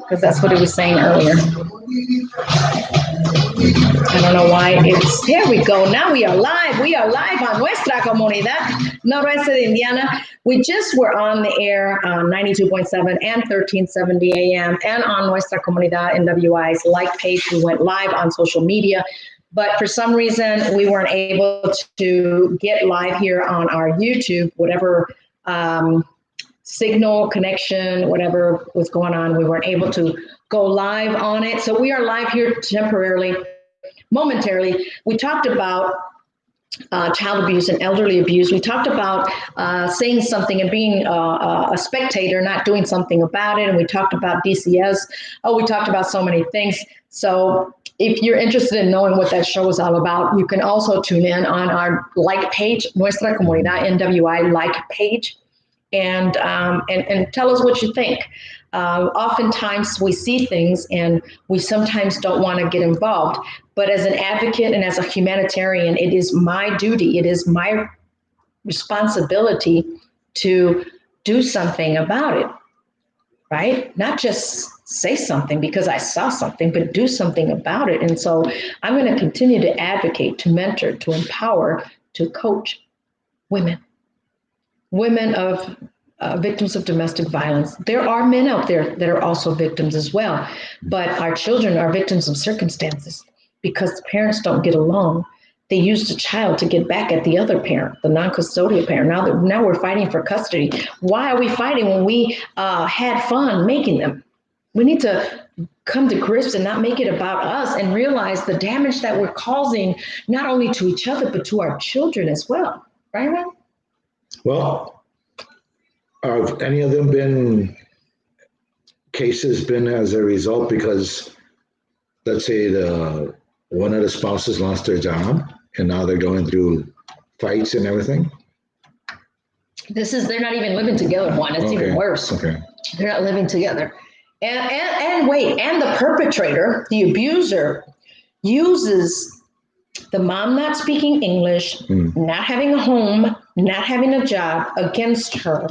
because that's what it was saying earlier. I don't know why it's, here we go. Now we are live. We are live on Nuestra Comunidad Noroeste de Indiana. We just were on the air on 92.7 and 1370 AM and on Nuestra Comunidad NWI's like page. We went live on social media, but for some reason we weren't able to get live here on our YouTube, whatever signal connection, whatever was going on, we weren't able to go live on it. So we are live here temporarily, momentarily. We talked about child abuse and elderly abuse. We talked about saying something and being a spectator, not doing something about it. And we talked about DCS. Oh, we talked about so many things. So if you're interested in knowing what that show is all about, you can also tune in on our like page, Nuestra Comunidad NWI like page, and tell us what you think. Oftentimes we see things and we sometimes don't want to get involved. But as an advocate and as a humanitarian, it is my duty, it is my responsibility to do something about it, right? Not just say something because I saw something, but do something about it. And so I'm going to continue to advocate, to mentor, to empower, to coach women of victims of domestic violence. There are men out there that are also victims as well, but our children are victims of circumstances because the parents don't get along. They use the child to get back at the other parent, the non-custodial parent. Now we're fighting for custody. Why are we fighting when we had fun making them? We need to come to grips and not make it about us and realize the damage that we're causing, not only to each other, but to our children as well. Right, Ron? Well, have any of them been as a result because, let's say, one of the spouses lost their job and now they're going through fights and everything? They're not even living together, Juan. It's even worse. Okay. They're not living together. And the perpetrator, the abuser, uses the mom not speaking English, not having a home, not having a job against her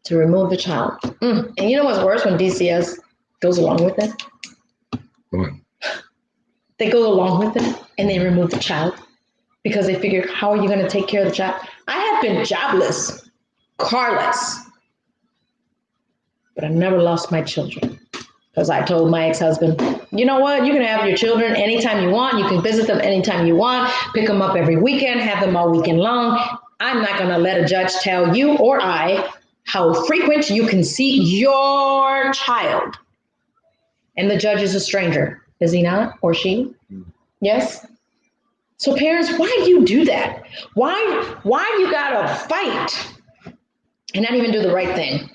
to remove the child. And you know what's worse when DCS goes along with it? What? They go along with it and they remove the child because they figure, how are you going to take care of the child? I have been jobless, carless, but I never lost my children because I told my ex-husband, you know what? You can have your children anytime you want. You can visit them anytime you want, pick them up every weekend, have them all weekend long. I'm not going to let a judge tell you or I how frequent you can see your child. And the judge is a stranger, is he not? Or she? Yes? So parents, why do you do that? Why you gotta fight and not even do the right thing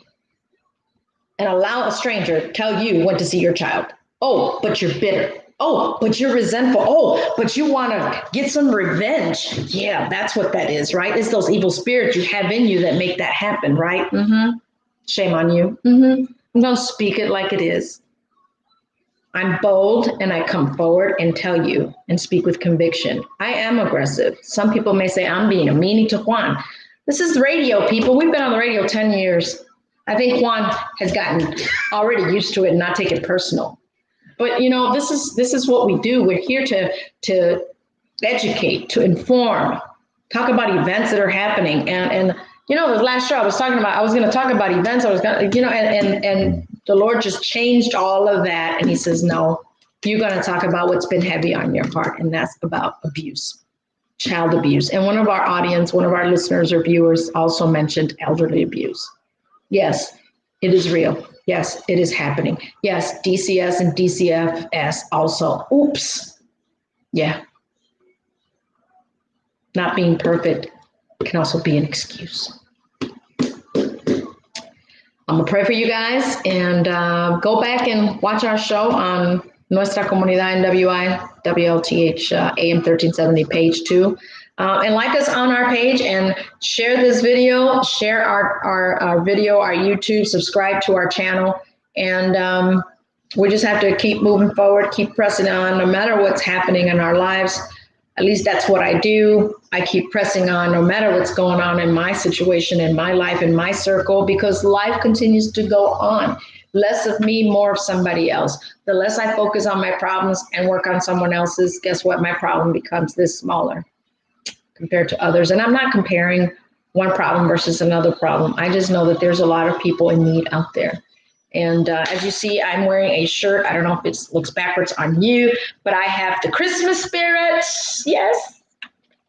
and allow a stranger to tell you when to see your child? Oh, but you're bitter. Oh, but you're resentful. Oh, but you want to get some revenge. Yeah, that's what that is, right? It's those evil spirits you have in you that make that happen, right? Shame on you. I'm going to speak it like it is. I'm bold and I come forward and tell you and speak with conviction. I am aggressive. Some people may say I'm being a meanie to Juan. This is radio, people. We've been on the radio 10 years. I think Juan has gotten already used to it and not take it personal. But, you know, this is what we do. We're here to educate, to inform, talk about events that are happening. And you know, the last show I was going to talk about events. And the Lord just changed all of that. And he says, no, you're going to talk about what's been heavy on your heart. And that's about abuse, child abuse. And one of our listeners or viewers also mentioned elderly abuse. Yes, it is real. Yes, it is happening. Yes, DCS and DCFS also. Oops. Yeah. Not being perfect can also be an excuse. I'm going to pray for you guys and go back and watch our show on Nuestra Comunidad NWI, WLTH AM 1370 page 2. And like us on our page and share this video, share our video, our YouTube, subscribe to our channel. And we just have to keep moving forward, keep pressing on, no matter what's happening in our lives. At least that's what I do. I keep pressing on no matter what's going on in my situation, in my life, in my circle, because life continues to go on. Less of me, more of somebody else. The less I focus on my problems and work on someone else's, guess what? My problem becomes this smaller compared to others. And I'm not comparing one problem versus another problem. I just know that there's a lot of people in need out there. And as you see, I'm wearing a shirt. I don't know if it looks backwards on you, but I have the Christmas spirit. Yes.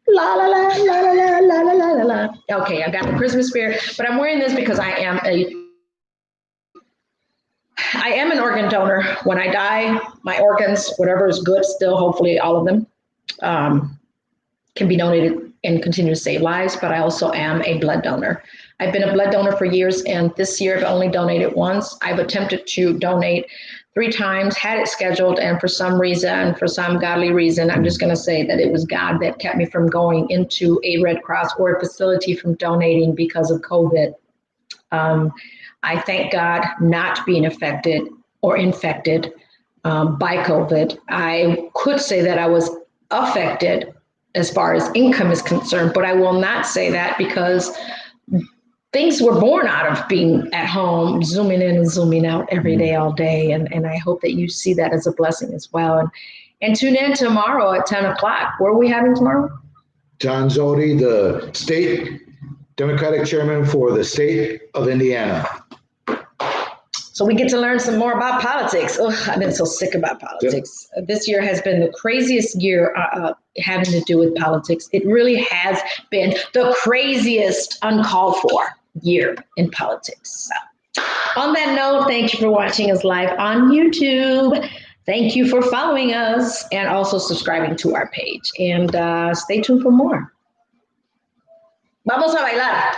La la la la la la la la la la. Okay, I got the Christmas spirit, but I'm wearing this because I am an organ donor. When I die, my organs, whatever is good, still hopefully all of them, can be donated and continue to save lives. But I also am a blood donor. I've been a blood donor for years, and this year I've only donated once. I've attempted to donate 3 times, had it scheduled, and for some reason, for some godly reason, I'm just going to say that it was God that kept me from going into a Red Cross or a facility from donating because of COVID. I thank God not being affected or infected by COVID. I could say that I was affected as far as income is concerned, but I will not say that because things were born out of being at home, zooming in and zooming out every day, all day. And I hope that you see that as a blessing as well. And tune in tomorrow at 10 o'clock. What are we having tomorrow? John Zodi, the state Democratic chairman for the state of Indiana. So we get to learn some more about politics. Oh, I've been so sick about politics. Yep. This year has been the craziest year having to do with politics. It really has been the craziest uncalled for year in politics. So, on that note, thank you for watching us live on YouTube. Thank you for following us and also subscribing to our page. And stay tuned for more. Vamos a bailar.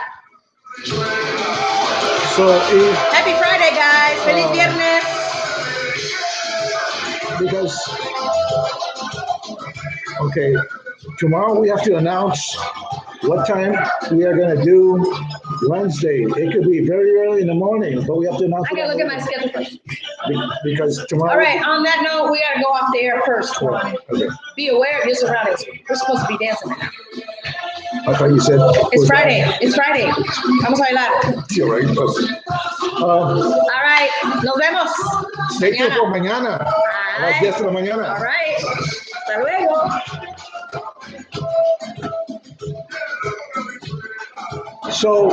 Happy Friday, guys. Feliz viernes. Because, okay, tomorrow we have to announce what time we are going to do Wednesday. It could be very early in the morning, but we have to announce. I got to look at my schedule first. Because tomorrow. All right, on that note, we got to go off the air first. Okay. Be aware of your surroundings. We're supposed to be dancing right now. I thought you said. It's Friday. It's Friday. Vamos a bailar. You're right. All right. Nos vemos. Stay tuned for mañana. A las 10 de la mañana. All right. Hasta luego. So